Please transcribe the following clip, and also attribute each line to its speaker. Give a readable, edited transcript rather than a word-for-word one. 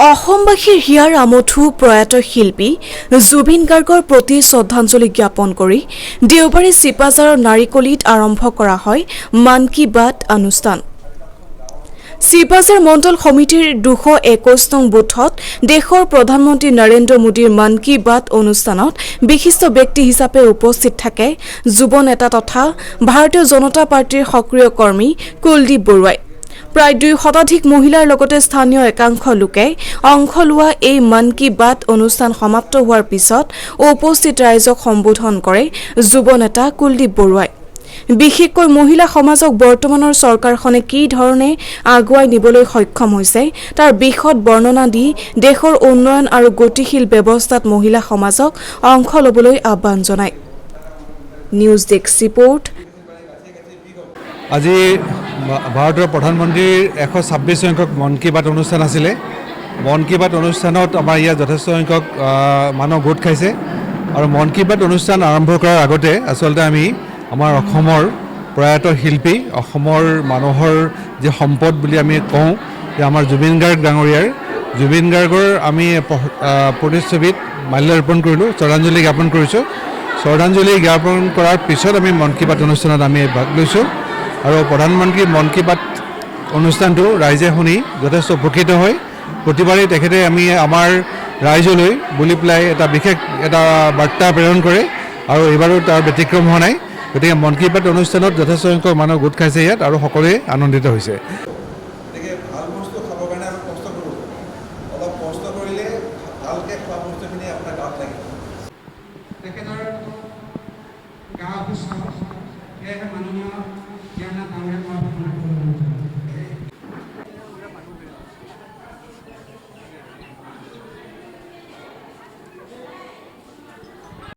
Speaker 1: অসমবাসীৰ হিয়াৰ আমঠু প্ৰয়াত শিল্পী জুবিন গাৰ্গৰ প্ৰতি শ্ৰদ্ধাঞ্জলি জ্ঞাপন কৰি দেওবাৰে চিপাঝাৰৰ নাৰিকলিত আৰম্ভ কৰা হয় মন কী বাত অনুষ্ঠান। চিপাঝাৰ মণ্ডল সমিতিৰ ২২১ নং বুথত দেশৰ প্ৰধানমন্ত্ৰী নৰেন্দ্ৰ মোদীৰ মন কী বাত অনুষ্ঠানত বিশিষ্ট ব্যক্তি হিচাপে উপস্থিত থাকে যুৱ নেতা তথা ভাৰতীয় জনতা পাৰ্টীৰ সক্ৰিয় কৰ্মী কুলদীপ বৰুৱাই। প্ৰায় ২ শতাধিক মহিলাৰ লগতে স্থানীয় একাংশ লোকে অংশ লোৱা এই মন কী বাত অনুষ্ঠান সমাপ্ত হোৱাৰ পিছত উপস্থিত ৰাইজক সম্বোধন কৰে যুৱ নেতা কুলদীপ বৰুৱাই। বিশেষকৈ মহিলা সমাজক বৰ্তমানৰ চৰকাৰখনে কি ধৰণে আগুৱাই নিবলৈ সক্ষম হৈছে তাৰ বিশদ বৰ্ণনা দি দেশৰ উন্নয়ন আৰু গতিশীল ব্যৱস্থাত মহিলা সমাজক অংশ ল'বলৈ আহ্বান জনায়। News desk report.
Speaker 2: আজি ভাৰতৰ প্ৰধানমন্ত্ৰীৰ ১২৬ সংখ্যক মন কী বাত অনুষ্ঠান আছিলে। মন কী বাত অনুষ্ঠানত আমাৰ ইয়াত যথেষ্ট সংখ্যক মানুহ গোট খাইছে আৰু মন কী বাত অনুষ্ঠান আৰম্ভ কৰাৰ আগতে আচলতে আমি আমাৰ অসমৰ প্ৰয়াত শিল্পী, অসমৰ মানুহৰ যি সম্পদ বুলি আমি কওঁ যে আমাৰ জুবিন গাৰ্গ ডাঙৰীয়াৰ জুবিন গাৰ্গৰ আমি প্ৰতিচ্ছবিত মাল্যাৰ্পণ কৰিলোঁ, শ্ৰদ্ধাঞ্জলি জ্ঞাপন কৰিছোঁ। শ্ৰদ্ধাঞ্জলি জ্ঞাপন কৰাৰ পিছত আমি মন কী বাত অনুষ্ঠানত আমি ভাগ লৈছোঁ আৰু প্ৰধানমন্ত্ৰীৰ মন কী বাত অনুষ্ঠানটো ৰাইজে শুনি যথেষ্ট উপকৃত হয়। প্ৰতিবাৰেই তেখেতে আমি আমাৰ ৰাইজলৈ বুলি পেলাই এটা বিশেষ এটা বাৰ্তা প্ৰেৰণ কৰে আৰু এইবাৰো তাৰ ব্যতিক্ৰম হোৱা নাই। গতিকে মন কী বাত অনুষ্ঠানত যথেষ্ট সংখ্যক মানুহ গোট খাইছে ইয়াত আৰু সকলোৱে আনন্দিত হৈছে।
Speaker 3: গতিকে ভাল বস্তু খাবৰ কাৰণে আমি কষ্ট কৰোঁ, অলপ কষ্ট কৰিলে ভালকৈ খোৱা বস্তুখিনি আপোনাৰ গাত লাগিব।
Speaker 4: তেখেতৰ গা অসুস্থ, সেয়েহে মাননীয় জ্ঞাননাথ ডাঙৰীয়াক মই